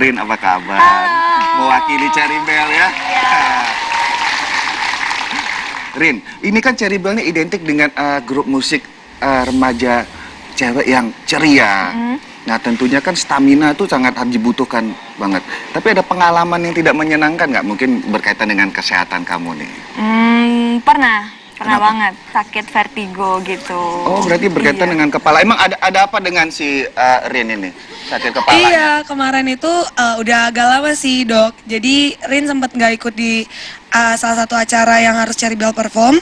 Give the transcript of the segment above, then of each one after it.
Rin, apa kabar? Halo. Mewakili Cherry Bell ya? Rin, ini kan Cherry Bell ini identik dengan grup musik remaja cewek yang ceria. Nah, tentunya kan stamina itu sangat harus dibutuhkan banget. Tapi ada pengalaman yang tidak menyenangkan nggak? Mungkin berkaitan dengan kesehatan kamu nih. Pernah Kenapa? banget sakit vertigo gitu. Oh, berarti berkaitan dengan kepala. Emang ada apa dengan si Rin ini? Sakit kepala? Iya, kemarin itu udah agak lama sih, Dok. Jadi Rin sempat nggak ikut di salah satu acara yang harus Cherry Bell perform.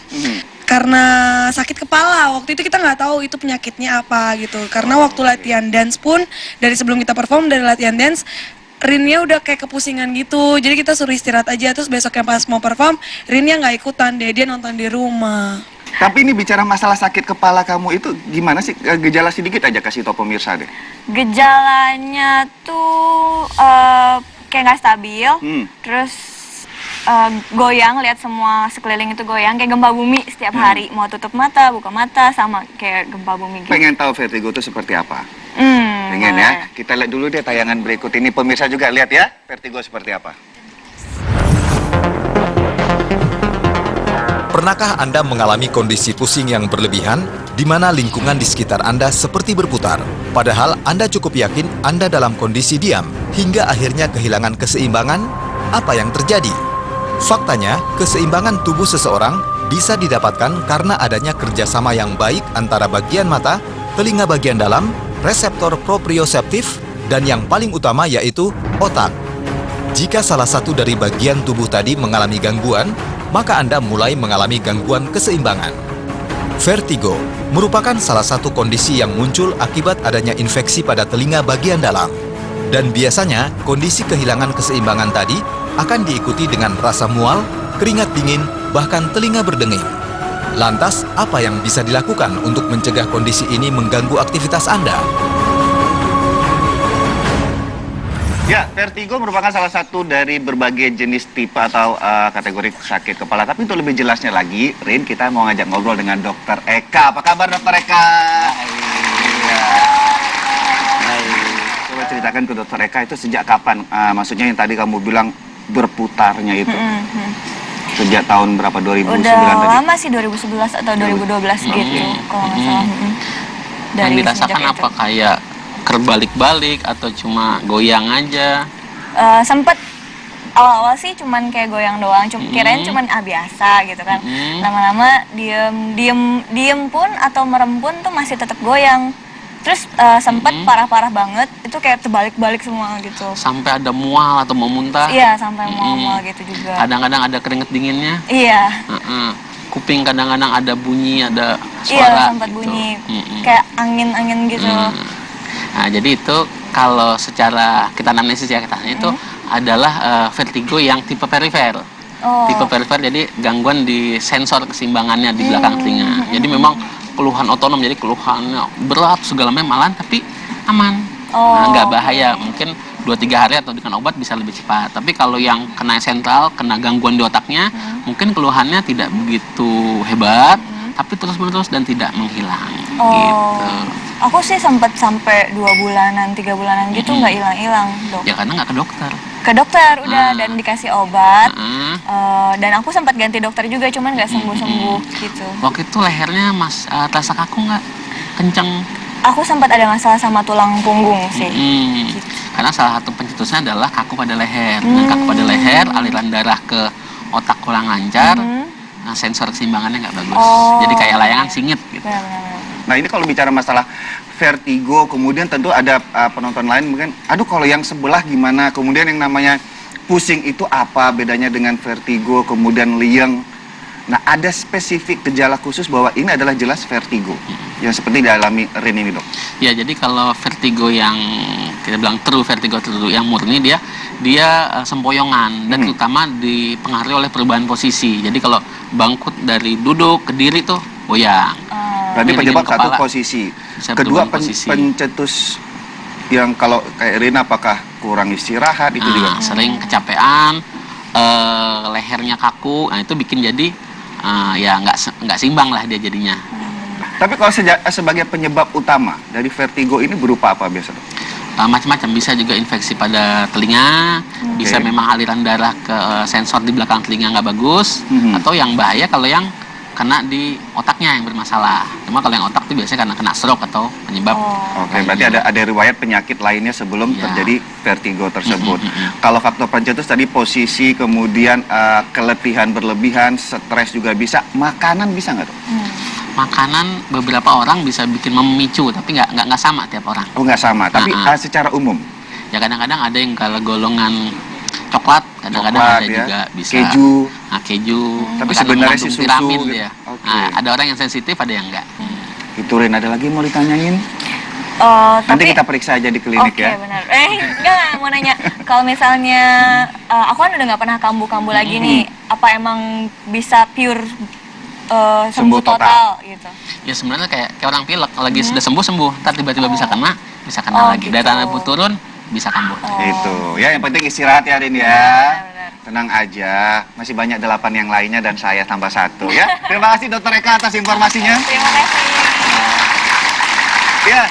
Karena sakit kepala. Waktu itu kita nggak tahu itu penyakitnya apa gitu. Karena waktu latihan dance pun, dari sebelum kita perform, dari latihan dance, Rinnya udah kayak kepusingan gitu. Jadi kita suruh istirahat aja. Terus besoknya pas mau perform, Rinnya nggak ikutan deh. Dia nonton di rumah. Tapi ini bicara masalah sakit kepala kamu itu gimana sih? Gejala sedikit aja kasih tau pemirsa deh. Gejalanya tuh kayak nggak stabil. Terus goyang, lihat semua sekeliling itu goyang, kayak gempa bumi setiap hari. Mau tutup mata, buka mata, sama kayak gempa bumi gitu. Pengen tahu vertigo itu seperti apa? Pengen Boleh. ya? Kita lihat dulu deh tayangan berikut ini. Pemirsa juga lihat ya, vertigo seperti apa. Pernahkah Anda mengalami kondisi pusing yang berlebihan, di mana lingkungan di sekitar Anda seperti berputar? Padahal Anda cukup yakin Anda dalam kondisi diam, hingga akhirnya kehilangan keseimbangan? Apa yang terjadi? Faktanya, keseimbangan tubuh seseorang bisa didapatkan karena adanya kerjasama yang baik antara bagian mata, telinga bagian dalam, reseptor proprioseptif, dan yang paling utama yaitu otak. Jika salah satu dari bagian tubuh tadi mengalami gangguan, maka Anda mulai mengalami gangguan keseimbangan. Vertigo merupakan salah satu kondisi yang muncul akibat adanya infeksi pada telinga bagian dalam. Dan biasanya, kondisi kehilangan keseimbangan tadi akan diikuti dengan rasa mual, keringat dingin, bahkan telinga berdenging. Lantas, apa yang bisa dilakukan untuk mencegah kondisi ini mengganggu aktivitas Anda? Ya, vertigo merupakan salah satu dari berbagai jenis tipe atau kategori sakit kepala. Tapi untuk lebih jelasnya lagi, Rin, kita mau ngajak ngobrol dengan Dokter Eka. Apa kabar, Dokter Eka? Hai. Coba ceritakan ke Dokter Eka itu sejak kapan? Maksudnya yang tadi kamu bilang berputarnya itu. Sejak tahun berapa? 2009 Udah tadi? lama sih, 2011 atau 2012 gitu, kalau nggak salah. Yang dirasakan semenjak apa? itu. Kayak kerbalik-balik atau cuma goyang aja? Sempet awal-awal sih cuman kayak goyang doang, kirain cuman biasa gitu kan. Lama-lama diem pun atau merem pun tuh masih tetap goyang. Terus sempet parah-parah banget, itu kayak terbalik-balik semua gitu. Sampai ada mual atau mau muntah? Iya, sampai mual-mual gitu juga. Kadang-kadang ada keringet dinginnya? Iya. Kuping kadang-kadang ada bunyi, ada Iya, suara sempat gitu. bunyi kayak angin-angin gitu. Nah, jadi itu kalau secara kita analisis ya, itu adalah vertigo yang tipe perifer. Tipe perifer, jadi gangguan di sensor keseimbangannya di belakang telinga. Jadi memang keluhan otonom, jadi keluhannya berat segala macam, malahan tapi aman. Nah, nggak bahaya, mungkin 2-3 hari atau dengan obat bisa lebih cepat. Tapi kalau yang kena sentral, kena gangguan di otaknya, mungkin keluhannya tidak begitu hebat, tapi terus-menerus dan tidak menghilang. Gitu. Aku sih sempat sampai 2 bulanan, 3 bulanan gitu nggak hilang-hilang, Dok. Ya karena nggak ke dokter. Ke dokter udah dan dikasih obat. Dan aku sempat ganti dokter juga, cuman nggak sembuh-sembuh gitu. Waktu itu lehernya terasa kaku nggak? Kenceng? Aku sempat ada masalah sama tulang punggung sih. Karena salah satu pencetusnya adalah kaku pada leher. Dan kaku pada leher, aliran darah ke otak kurang lancar, sensor keseimbangannya nggak bagus. Jadi kayak layangan singit gitu. Benar-benar. Nah, ini kalau bicara masalah vertigo, kemudian tentu ada penonton lain mungkin, aduh kalau yang sebelah gimana? Kemudian yang namanya pusing itu apa bedanya dengan vertigo, kemudian liang? Nah, ada spesifik gejala khusus bahwa ini adalah jelas vertigo yang seperti dialami Rin ini, Dok. Ya, jadi kalau vertigo yang kita bilang true vertigo yang murni, dia sempoyongan dan terutama dipengaruhi oleh perubahan posisi. Jadi kalau bangkit dari duduk ke diri tuh goyang. Berarti Jadi penyebab dengan satu kepala posisi. bisa Kedua, berubah posisi. pencetus yang kalau kayak Rin apakah kurang istirahat itu juga? Sering kecapean, lehernya kaku, nah itu bikin jadi ya nggak seimbang lah dia jadinya. Tapi kalau sebagai penyebab utama dari vertigo ini berupa apa biasa, Dok? macam-macam, bisa juga infeksi pada telinga, bisa memang aliran darah ke sensor di belakang telinga nggak bagus, atau yang bahaya kalau yang kena di otaknya yang bermasalah. Cuma kalau yang otak itu biasanya karena kena stroke atau penyebab. Oke, berarti ada riwayat penyakit lainnya sebelum terjadi vertigo tersebut. Kalau faktor pencetus tadi posisi, kemudian keletihan berlebihan, stres juga bisa. Makanan bisa nggak tuh? Makanan beberapa orang bisa bikin memicu, tapi nggak sama tiap orang. Oh, nggak sama, tapi secara umum? Ya kadang-kadang ada yang kalau golongan coklat, kadang-kadang ada ya. juga bisa Keju. Keju. Tapi Karena sebenarnya mengandung si susu vitamin gitu. dia. Oke. Ada orang yang sensitif, ada yang enggak. Itu Rin, ada lagi mau ditanyain? Nanti Tapi kita periksa aja di klinik oke, ya. benar. Enggak, mau nanya. Kalau misalnya aku kan udah nggak pernah kambuh-kambuh lagi nih, apa emang bisa pure sembuh total gitu? Ya sebenarnya kayak orang pilek, kalau lagi sudah sembuh, ntar tiba-tiba bisa kena lagi. Gitu. Dari tanah turun, bisa kambuh. Itu ya, yang penting istirahat ya Rin ya. Benar. Tenang aja, masih banyak 8 yang lainnya dan saya tambah 1 ya. Terima kasih Dokter Eka atas informasinya. Terima kasih. Ya,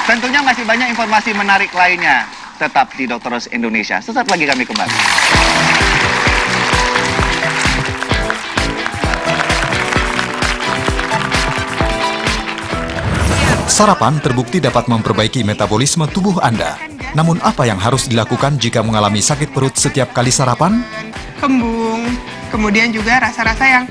tentunya masih banyak informasi menarik lainnya. Tetap di Dokter Rose Indonesia. Sesaat lagi kami kembali. Sarapan terbukti dapat memperbaiki metabolisme tubuh Anda. Namun apa yang harus dilakukan jika mengalami sakit perut setiap kali sarapan? Kembung, kemudian juga rasa-rasa yang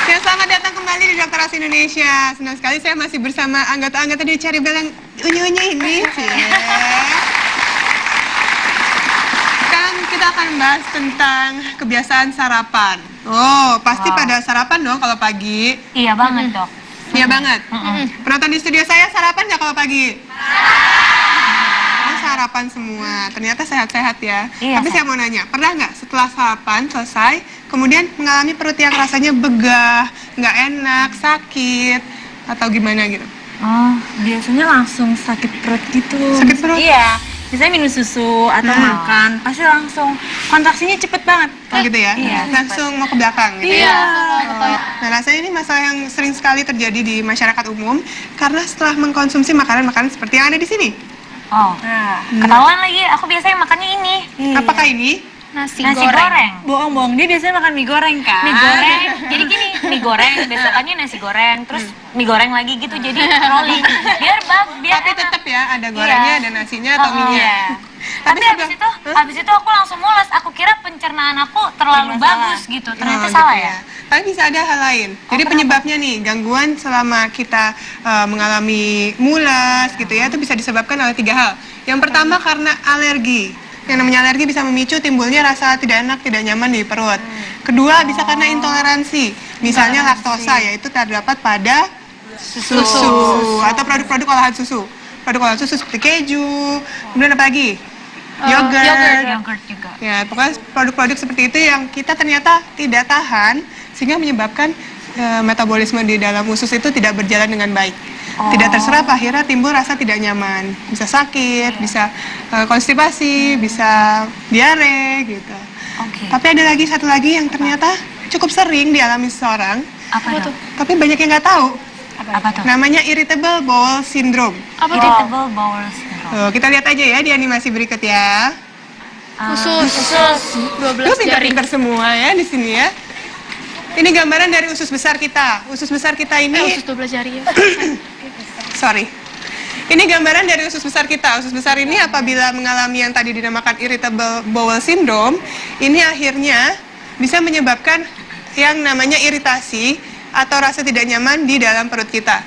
ya, selamat datang kembali di Dokter Rose Indonesia. Senang sekali saya masih bersama anggota-anggota di Cari Belang unyu-unyu ini. Sekarang kita akan membahas tentang kebiasaan sarapan. Oh, pasti pada sarapan dong kalau pagi. Iya banget, Dok. Iya banget. Penonton di studio saya sarapan nggak kalau pagi? Oh, sarapan semua. Ternyata sehat-sehat ya. Iya, Tapi saya mau nanya, pernah nggak setelah sarapan selesai, kemudian mengalami perut yang rasanya begah, nggak enak, sakit, atau gimana gitu? Oh, biasanya langsung sakit perut gitu. Sakit perut? Iya. Biasanya minum susu atau makan, pasti langsung kontraksinya cepet banget. Oh gitu ya? Iya. Langsung mau ke belakang gitu Iya. ya? Nah, rasanya ini masalah yang sering sekali terjadi di masyarakat umum karena setelah mengkonsumsi makanan-makanan seperti yang ada di sini. Oh, ketahuan lagi. Aku biasanya makannya ini. Apakah ini? Nasi goreng. Bohong-bohong, dia biasanya makan mie goreng kan? Mie goreng. Jadi gini, mie goreng, besokannya nasi goreng, terus mie goreng lagi gitu. Jadi rolling. Biar Tapi enak. tetap ya, ada gorengnya, ada nasinya atau mie-nya. Iya. Tapi habis itu aku langsung mules. Aku kira pencernaan aku terlalu bagus gitu. Ternyata Oh, salah gitu ya. Tapi bisa ada hal lain. Jadi penyebabnya nih, gangguan selama kita mengalami mulas gitu ya, itu bisa disebabkan oleh 3 hal. Yang pertama karena alergi. Yang namanya alergi bisa memicu timbulnya rasa tidak enak, tidak nyaman di perut. Kedua bisa karena intoleransi. Misalnya laktosa, yaitu terdapat pada susu atau produk-produk olahan susu. Produk olahan susu seperti keju, kemudian apa lagi? Yogurt juga. Ya, pokoknya produk-produk seperti itu yang kita ternyata tidak tahan sehingga menyebabkan metabolisme di dalam usus itu tidak berjalan dengan baik. Tidak terserap, akhirnya timbul rasa tidak nyaman. Bisa sakit, bisa konstipasi, bisa diare gitu. Oke. Tapi ada lagi satu lagi yang ternyata cukup sering dialami seseorang, Apa tuh? tapi banyak yang nggak tahu. Apa tuh? Namanya irritable bowel syndrome. Irritable bowel syndrome. Tuh, kita lihat aja ya di animasi berikut ya. Usus 12 Lu pintar-pintar semua ya di sini ya. Ini gambaran dari usus besar kita. Usus besar kita ini, 12 jari ya. sorry. Ini gambaran dari usus besar kita. Usus besar ini apabila mengalami yang tadi dinamakan irritable bowel syndrome, ini akhirnya bisa menyebabkan yang namanya iritasi atau rasa tidak nyaman di dalam perut kita.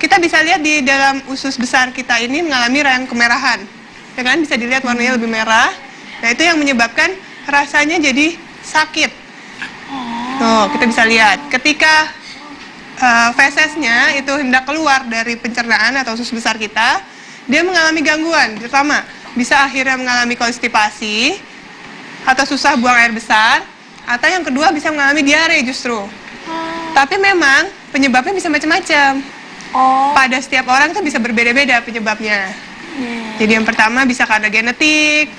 Kita bisa lihat di dalam usus besar kita ini mengalami rang kemerahan. Ya kan, bisa dilihat warnanya lebih merah. Nah, itu yang menyebabkan rasanya jadi sakit. Tuh, kita bisa lihat. Ketika fesesnya itu hendak keluar dari pencernaan atau usus besar kita, dia mengalami gangguan. Pertama, bisa akhirnya mengalami konstipasi atau susah buang air besar, atau yang kedua bisa mengalami diare justru. Tapi memang penyebabnya bisa macam-macam. Pada setiap orang itu bisa berbeda-beda penyebabnya. Jadi yang pertama bisa karena genetik,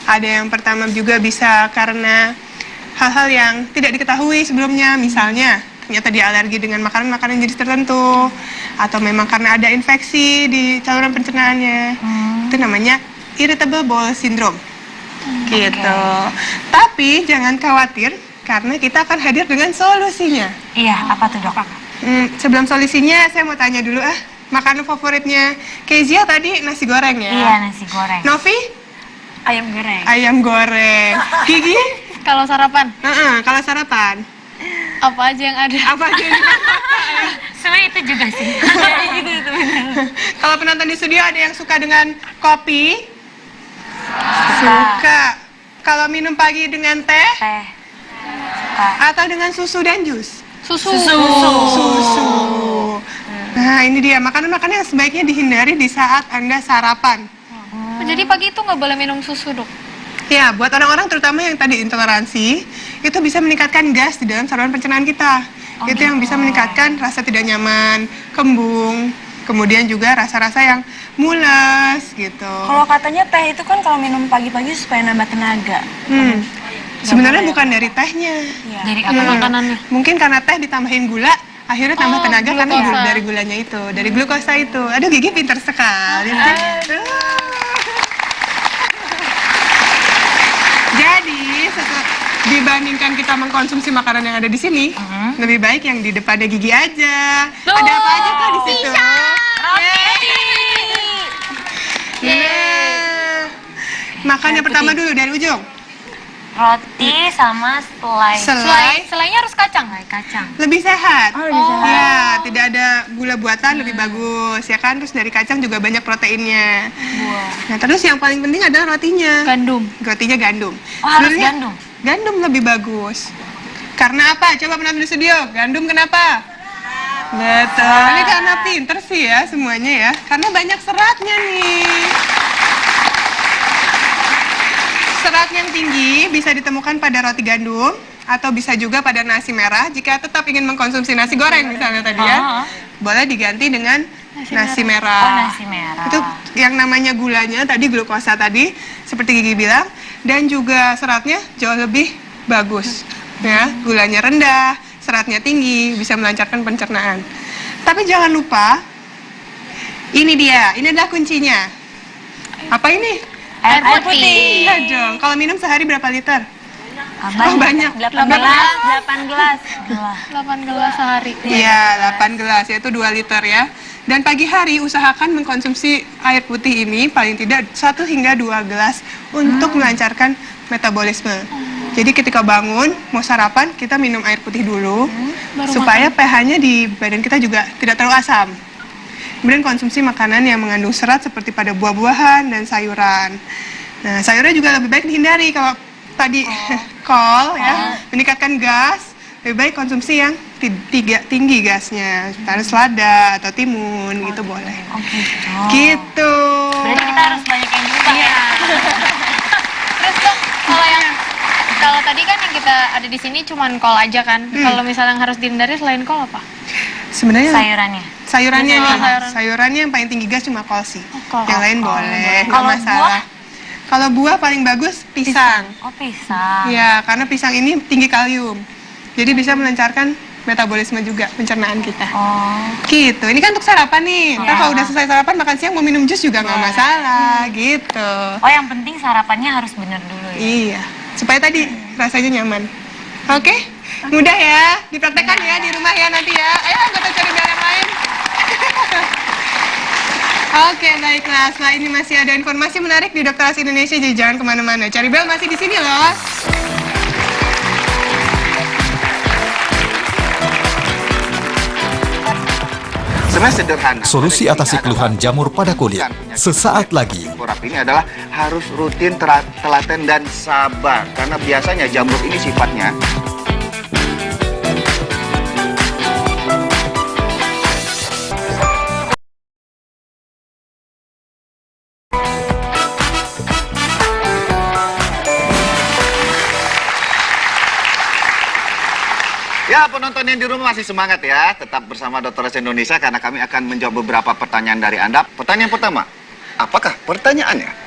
ada yang pertama juga bisa karena hal-hal yang tidak diketahui sebelumnya, misalnya ternyata dia alergi dengan makanan-makanan jenis tertentu, atau memang karena ada infeksi di saluran pencernaannya. Itu namanya irritable bowel syndrome. Gitu. Tapi jangan khawatir, karena kita akan hadir dengan solusinya. Iya, apa tuh dok? Sebelum solusinya, saya mau tanya dulu makanan favoritnya Kezia tadi nasi goreng ya? Iya, nasi goreng. Novi? Ayam goreng. Ayam goreng. Gigi? Kalau sarapan, Kalau sarapan? apa aja yang ada? Apa aja? Sebenarnya itu juga sih. itu benar. Kalau penonton di studio ada yang suka dengan kopi? Suka. Kalau minum pagi dengan teh? Teh. Atau dengan susu dan jus? Susu. Susu. Nah, ini dia makanan-makanan yang sebaiknya dihindari di saat Anda sarapan. Jadi pagi itu nggak boleh minum susu dok? Ya, buat orang-orang terutama yang tadi intoleransi, itu bisa meningkatkan gas di dalam saluran pencernaan kita. Itu yang bisa meningkatkan rasa tidak nyaman, kembung, kemudian juga rasa-rasa yang mules gitu. Kalau katanya teh itu kan kalau minum pagi-pagi supaya nambah tenaga. Sebenarnya bukan dari tehnya. Dari apa makanannya? Mungkin karena teh ditambahin gula, akhirnya tambah tenaga karena dari gulanya itu, dari glukosa itu. Aduh, Gigi pintar sekali. Jadi, dibandingkan kita mengkonsumsi makanan yang ada di sini, lebih baik yang di depannya Gigi aja. Ada apa aja kak di situ? Makan yang pertama dulu dari ujung. Roti sama selai. Selainya harus kacang. Kacang. Lebih sehat. Oh, lebih sehat. Ya, tidak ada gula buatan, lebih bagus ya kan. Terus dari kacang juga banyak proteinnya. Nah, terus yang paling penting adalah rotinya. Gandum. Rotinya gandum. Oh, harus Sebenarnya gandum? Gandum lebih bagus. Karena apa? Coba penonton di studio. Gandum kenapa? Betul. Ini karena pinter sih ya semuanya ya. Karena banyak seratnya nih. Serat yang tinggi bisa ditemukan pada roti gandum atau bisa juga pada nasi merah. Jika tetap ingin mengkonsumsi nasi goreng misalnya tadi ya, boleh diganti dengan nasi merah. Oh, nasi merah. Itu yang namanya gulanya tadi, glukosa tadi, seperti Gigi bilang, dan juga seratnya jauh lebih bagus. Ya, gulanya rendah, seratnya tinggi, bisa melancarkan pencernaan. Tapi jangan lupa, ini dia, ini adalah kuncinya. Apa ini? Air putih. Iya dong. Kalau minum sehari berapa liter? Banyak. 8 gelas. 8 gelas sehari. Iya, 8 gelas, yaitu 2 liter ya. Dan pagi hari usahakan mengkonsumsi air putih ini paling tidak 1 hingga 2 gelas untuk melancarkan metabolisme. Jadi ketika bangun, mau sarapan, kita minum air putih dulu, supaya pH-nya di badan kita juga tidak terlalu asam. Kemudian konsumsi makanan yang mengandung serat seperti pada buah-buahan dan sayuran. Nah, sayurnya juga lebih baik dihindari. Kalau tadi kol ya, meningkatkan gas, lebih baik konsumsi yang tinggi gasnya. Misalnya selada atau timun, gitu boleh. Gitu. Berarti kita harus banyak yang berubah ya. Terus dok, kalau tadi kan yang kita ada di sini cuman kol aja kan. Kalau misalnya yang harus dihindari selain kol apa? Sebenarnya Sayurannya. sayurannya yang paling tinggi gas cuma kol sih. kol. Yang lain boleh, nggak Kalau masalah. Kalau buah paling bagus pisang. Oh, pisang. Ya, karena pisang ini tinggi kalium. Jadi bisa melancarkan metabolisme juga, pencernaan kita. Oh. Gitu. Ini kan untuk sarapan nih. Ntar kalau udah selesai sarapan, makan siang mau minum jus juga nggak masalah. Gitu. Oh, yang penting sarapannya harus bener dulu ya. Iya. Supaya tadi rasanya nyaman. Oke? Mudah ya. Dipraktekkan ya di rumah ya nanti ya. Ayo anggota cari biar yang lain. Oke, baiklah. Setelah ini masih ada informasi menarik di Dokter As Indonesia, jadi jangan kemana-mana. Cari Bel masih di sini loh. Sebenarnya sederhana. Solusi atasi keluhan jamur pada kulit. Sesaat lagi. Kurap ini adalah harus rutin, telaten, dan sabar. Karena biasanya jamur ini sifatnya ya, penonton yang di rumah masih semangat ya. Tetap bersama Dokter As Indonesia karena kami akan menjawab beberapa pertanyaan dari Anda. Pertanyaan pertama, Apakah pertanyaannya?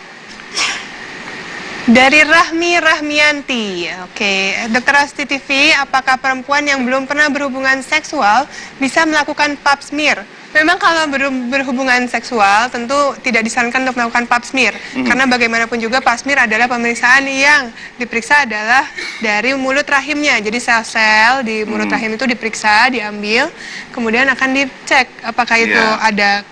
Dari Rahmi Rahmianti. Oke, Dokter Asti TV, apakah perempuan yang belum pernah berhubungan seksual bisa melakukan pap smear? Memang kalau berhubungan seksual tentu tidak disarankan untuk melakukan pap smear. Karena bagaimanapun juga pap smear adalah pemeriksaan yang diperiksa adalah dari mulut rahimnya. Jadi sel-sel di mulut rahim itu diperiksa, diambil, kemudian akan dicek apakah itu ada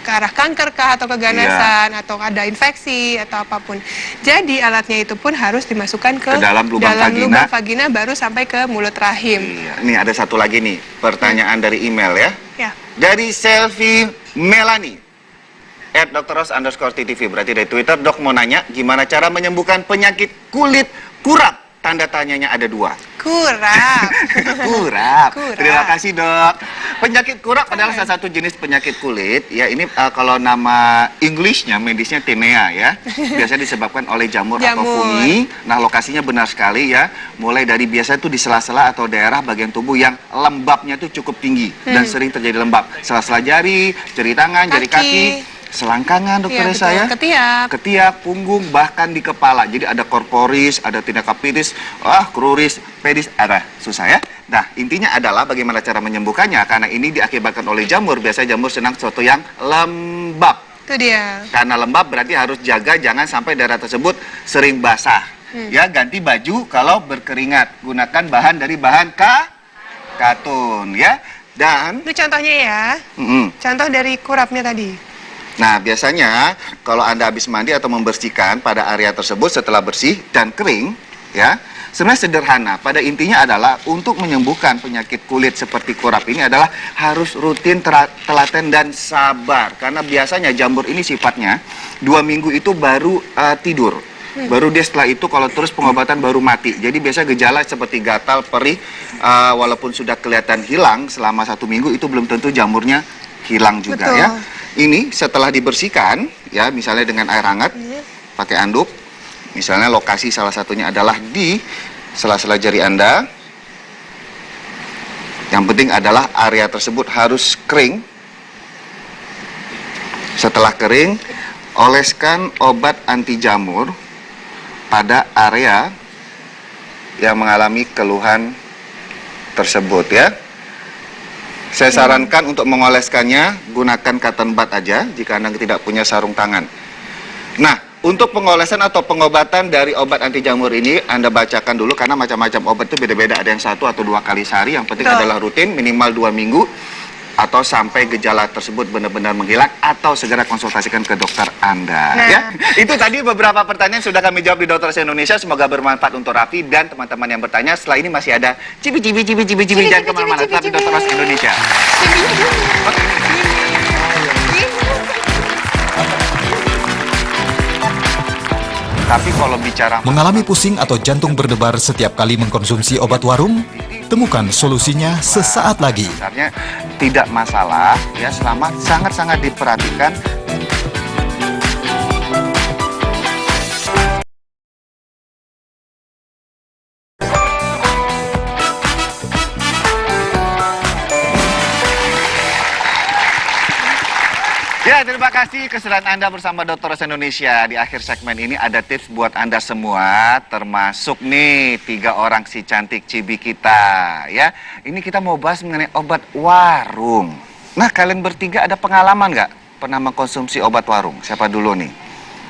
ke arah kanker kah atau keganasan atau ada infeksi atau apapun. Jadi alatnya itu pun harus dimasukkan ke dalam lubang vagina baru sampai ke mulut rahim. Iya. Nih ada satu lagi nih pertanyaan dari email ya. Ya. Dari Selfie Melani @drros_ttv, berarti dari Twitter. Dok mau nanya gimana cara menyembuhkan penyakit kulit kurap? Tanda tanyanya ada 2. Kurap. Kurap. Terima kasih dok. Penyakit kurap adalah salah satu jenis penyakit kulit. Ya ini kalau nama Inggrisnya, medisnya tinea ya. Biasanya disebabkan oleh jamur atau fungi. Nah lokasinya benar sekali ya. Mulai dari biasa itu di sela-sela atau daerah bagian tubuh yang lembabnya itu cukup tinggi dan sering terjadi lembab. Sela-sela jari, jari tangan, jari kaki. Selangkangan dokter saya, ketiak, punggung, bahkan di kepala. Jadi ada korporis, ada tinea capitis, kruris, pedis, ada susah ya. Nah intinya adalah bagaimana cara menyembuhkannya, karena ini diakibatkan oleh jamur. Biasanya jamur senang sesuatu yang lembab. Itu dia. Karena lembab berarti harus jaga jangan sampai daerah tersebut sering basah. Ya ganti baju kalau berkeringat, gunakan bahan dari bahan katun ya. Dan itu contohnya ya. Contoh dari kurapnya tadi. Nah, biasanya kalau Anda habis mandi atau membersihkan pada area tersebut setelah bersih dan kering, ya, sebenarnya sederhana. Pada intinya adalah untuk menyembuhkan penyakit kulit seperti kurap ini adalah harus rutin, telaten, dan sabar. Karena biasanya jamur ini sifatnya 2 minggu itu baru tidur. Baru dia setelah itu kalau terus pengobatan baru mati. Jadi biasa gejala seperti gatal, perih, walaupun sudah kelihatan hilang selama 1 minggu itu belum tentu jamurnya hilang juga. Betul. Ya. Ini setelah dibersihkan, ya misalnya dengan air hangat, pakai anduk, misalnya lokasi salah satunya adalah di sela-sela jari Anda. Yang penting adalah area tersebut harus kering. Setelah kering, oleskan obat anti jamur pada area yang mengalami keluhan tersebut ya. Saya sarankan untuk mengoleskannya gunakan cotton bud aja jika Anda tidak punya sarung tangan. Nah, untuk pengolesan atau pengobatan dari obat anti jamur ini Anda bacakan dulu karena macam-macam obat itu beda-beda. Ada yang 1 atau 2 kali sehari, yang penting adalah rutin minimal 2 minggu atau sampai gejala tersebut benar-benar menghilang atau segera konsultasikan ke dokter Anda. Ya, itu tadi beberapa pertanyaan sudah kami jawab di Dokter Indonesia. Semoga bermanfaat untuk Raffi dan teman-teman yang bertanya. Setelah ini masih ada cibi-cibi jangan kemana-mana. Tetap di Dokter Indonesia. Tapi kalau bicara mengalami pusing atau jantung berdebar setiap kali mengkonsumsi obat warung, temukan solusinya sesaat lagi. Sebenarnya tidak masalah ya selama sangat-sangat diperhatikan. Ya, terima kasih keseruan Anda bersama Dokter Indonesia. Di akhir segmen ini ada tips buat Anda semua, termasuk nih 3 orang si cantik cibi kita, ya. Ini kita mau bahas mengenai obat warung. Nah, kalian bertiga ada pengalaman nggak pernah mengkonsumsi obat warung? Siapa dulu nih?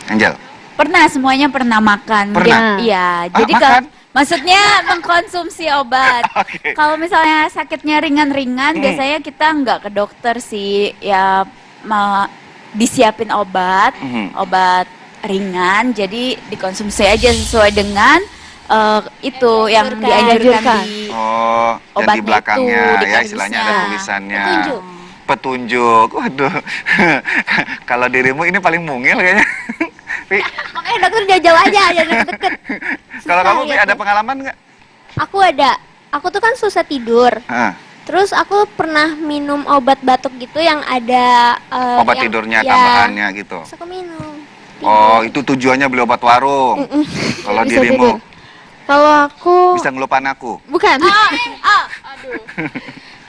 Angel? Pernah, semuanya pernah makan. Pernah? Iya, jadi makan? Maksudnya mengkonsumsi obat. Okay. Kalau misalnya sakitnya ringan-ringan, biasanya kita nggak ke dokter sih, ya disiapin obat ringan, jadi dikonsumsi aja sesuai dengan itu yang dianjurkan di dan di belakangnya itu, ya istilahnya ada tulisannya. Petunjuk. Waduh. Kalau dirimu ini paling mungil kayaknya. Makanya dokter jauh-jauh aja, jangan deket. Kalau kamu ada pengalaman nggak? Aku ada. Aku tuh kan susah tidur. Terus aku pernah minum obat batuk gitu yang ada obat tidurnya tambahannya gitu. Terus aku minum. Oh, itu tujuannya beli obat warung. Kalau dirimu? Kalau aku bisa ngelupain aku. Bukan. Aduh.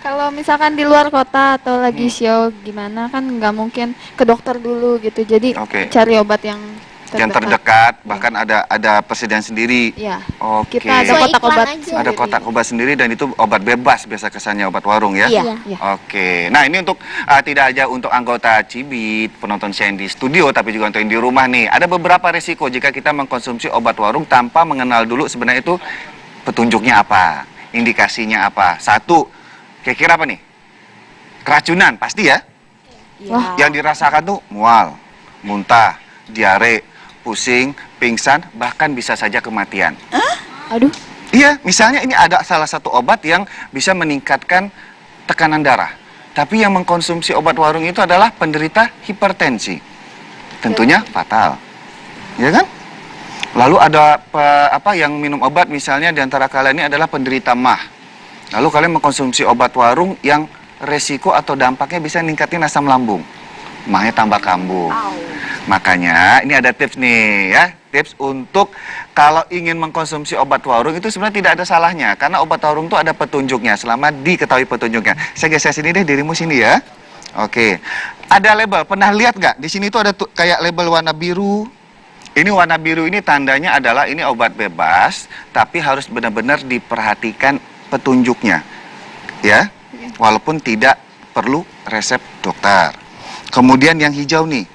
Kalau misalkan di luar kota atau lagi show gimana kan nggak mungkin ke dokter dulu gitu. Jadi cari obat yang terdekat, bahkan ada persediaan sendiri. Iya. Oke. Kita ada kotak obat. Ada kotak obat sendiri dan itu obat bebas biasa kesannya obat warung ya. Iya. Oke. Nah, ini untuk tidak aja untuk anggota Cibit, penonton Shine di studio tapi juga untuk yang di rumah nih. Ada beberapa resiko jika kita mengkonsumsi obat warung tanpa mengenal dulu sebenarnya itu petunjuknya apa, indikasinya apa. Satu, kira-kira apa nih? Keracunan, pasti ya? Wah. Yang dirasakan tuh mual, muntah, diare, pusing, pingsan, bahkan bisa saja kematian. Aduh. Iya, misalnya ini ada salah satu obat yang bisa meningkatkan tekanan darah. Tapi yang mengkonsumsi obat warung itu adalah penderita hipertensi. Tentunya fatal. Ya kan? Lalu ada yang minum obat misalnya di antara kalian ini adalah penderita MAH. Lalu kalian mengkonsumsi obat warung yang resiko atau dampaknya bisa ningkatin asam lambung. MAH-nya tambah kambuh. Makanya ini ada tips nih ya. Tips untuk kalau ingin mengkonsumsi obat warung itu sebenarnya tidak ada salahnya. Karena obat warung itu ada petunjuknya selama diketahui petunjuknya. Saya geser sini deh, dirimu sini ya. Oke. Ada label, pernah lihat nggak? Di sini tuh ada kayak label warna biru. Ini warna biru ini tandanya adalah ini obat bebas, tapi harus benar-benar diperhatikan petunjuknya, ya, walaupun tidak perlu resep dokter. Kemudian yang hijau nih,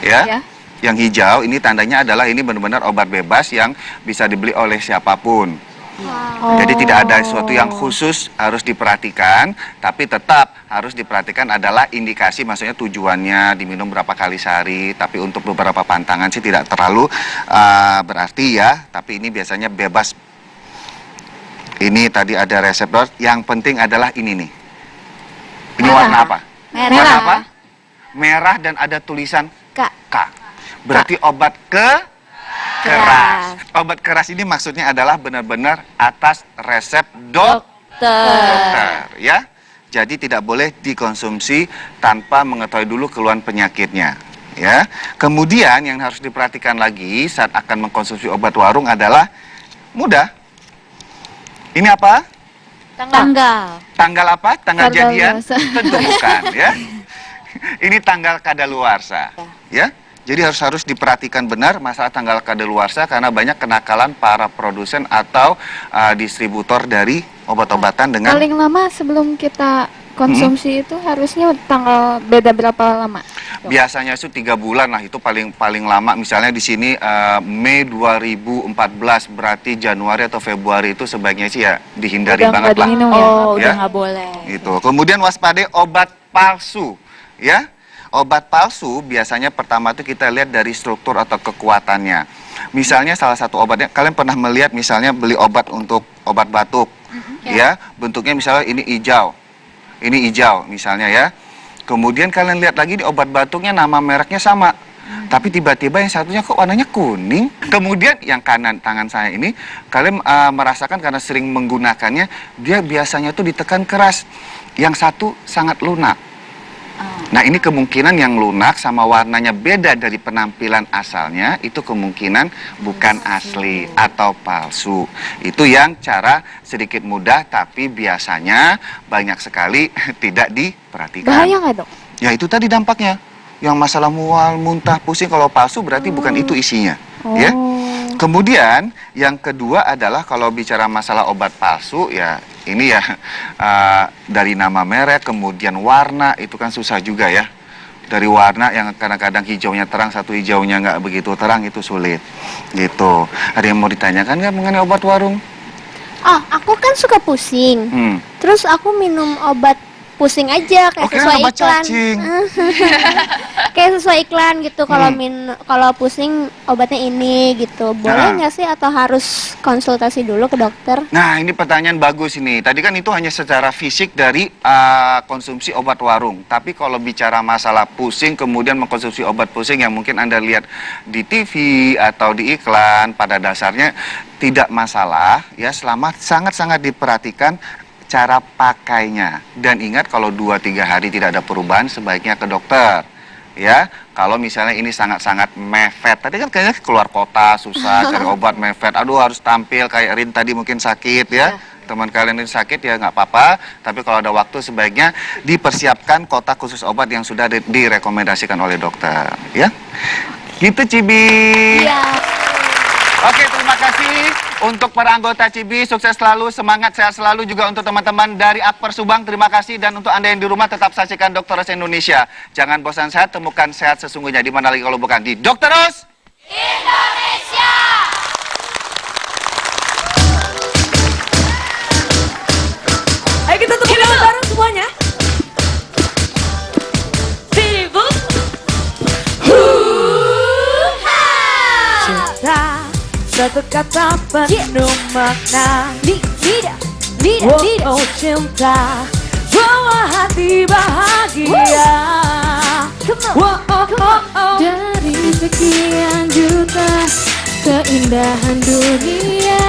ya, yang hijau ini tandanya adalah ini benar-benar obat bebas yang bisa dibeli oleh siapapun. Jadi tidak ada sesuatu yang khusus harus diperhatikan, tapi tetap harus diperhatikan adalah indikasi, maksudnya tujuannya diminum berapa kali sehari. Tapi untuk beberapa pantangan sih tidak terlalu berarti ya, tapi ini biasanya bebas. Ini tadi ada resep dokter, yang penting adalah ini nih. Ini warna apa? Merah. Warna apa? Merah dan ada tulisan K. Berarti obat keras. Obat keras ini maksudnya adalah benar-benar atas resep dokter, ya. Jadi tidak boleh dikonsumsi tanpa mengetahui dulu keluhan penyakitnya, ya. Kemudian yang harus diperhatikan lagi saat akan mengkonsumsi obat warung adalah mudah. Ini apa? Tanggal apa? Tanggal jadian? Tentu bukan, ya. Ini tanggal kadaluarsa, ya. Jadi harus diperhatikan benar masalah tanggal kadaluarsa karena banyak kenakalan para produsen atau distributor dari obat-obatan dengan paling lama sebelum kita konsumsi itu harusnya tanggal beda berapa lama? Biasanya itu 3 bulan lah, itu paling lama. Misalnya di sini Mei 2014, berarti Januari atau Februari itu sebaiknya sih ya dihindari banget lah. Diminum, ya? udah nggak boleh. Itu. Kemudian waspadai obat palsu, ya. Obat palsu biasanya pertama itu kita lihat dari struktur atau kekuatannya. Misalnya salah satu obatnya, kalian pernah melihat misalnya beli obat untuk obat batuk, ya, bentuknya misalnya ini hijau misalnya ya. Kemudian kalian lihat lagi di obat batuknya nama mereknya sama, tapi tiba-tiba yang satunya kok warnanya kuning. Kemudian yang kanan tangan saya ini, kalian merasakan karena sering menggunakannya, dia biasanya tuh ditekan keras. Yang satu sangat lunak. Nah ini kemungkinan yang lunak sama warnanya beda dari penampilan asalnya, itu kemungkinan bukan asli atau palsu. Itu yang cara sedikit mudah tapi biasanya banyak sekali tidak diperhatikan. Bahaya nggak dok? Ya itu tadi dampaknya. Yang masalah mual, muntah, pusing, kalau palsu berarti bukan itu isinya. Ya. Kemudian yang kedua adalah kalau bicara masalah obat palsu ya ini ya dari nama merek, kemudian warna itu kan susah juga ya. Dari warna yang kadang-kadang hijaunya terang, satu hijaunya nggak begitu terang, itu sulit. Gitu. Ada yang mau ditanyakan nggak mengenai obat warung? Oh, aku kan suka pusing. Terus aku minum obat pusing aja kayak sesuai iklan. Kayak sesuai iklan gitu. Kalau pusing obatnya ini gitu. Boleh nggak sih atau harus konsultasi dulu ke dokter? Nah, ini pertanyaan bagus ini. Tadi kan itu hanya secara fisik dari konsumsi obat warung. Tapi kalau bicara masalah pusing kemudian mengkonsumsi obat pusing yang mungkin Anda lihat di TV atau di iklan, pada dasarnya tidak masalah ya selama sangat-sangat diperhatikan cara pakainya. Dan ingat kalau 2-3 hari tidak ada perubahan sebaiknya ke dokter. Ya, kalau misalnya ini sangat-sangat mepet. Tadi kan kayaknya keluar kota susah cari obat mepet. Aduh harus tampil kayak Rin tadi mungkin sakit ya. teman kalian ini sakit ya nggak apa-apa, tapi kalau ada waktu sebaiknya dipersiapkan kotak khusus obat yang sudah direkomendasikan oleh dokter, ya. Gitu Cibi. Iya. Oke, terima kasih untuk para anggota Cibi, sukses selalu, semangat, sehat selalu juga untuk teman-teman dari Akper Subang, terima kasih, dan untuk Anda yang di rumah tetap saksikan Dr. Rose Indonesia. Jangan bosan sehat, temukan sehat sesungguhnya, di mana lagi kalau bukan di Dr. Rose Indonesia. Ayo kita tepuk tangan bareng semuanya. Sibuk. Cinta, satu kata penuh makna. Oh cinta, bawa hati bahagia. Dari sekian juta keindahan dunia.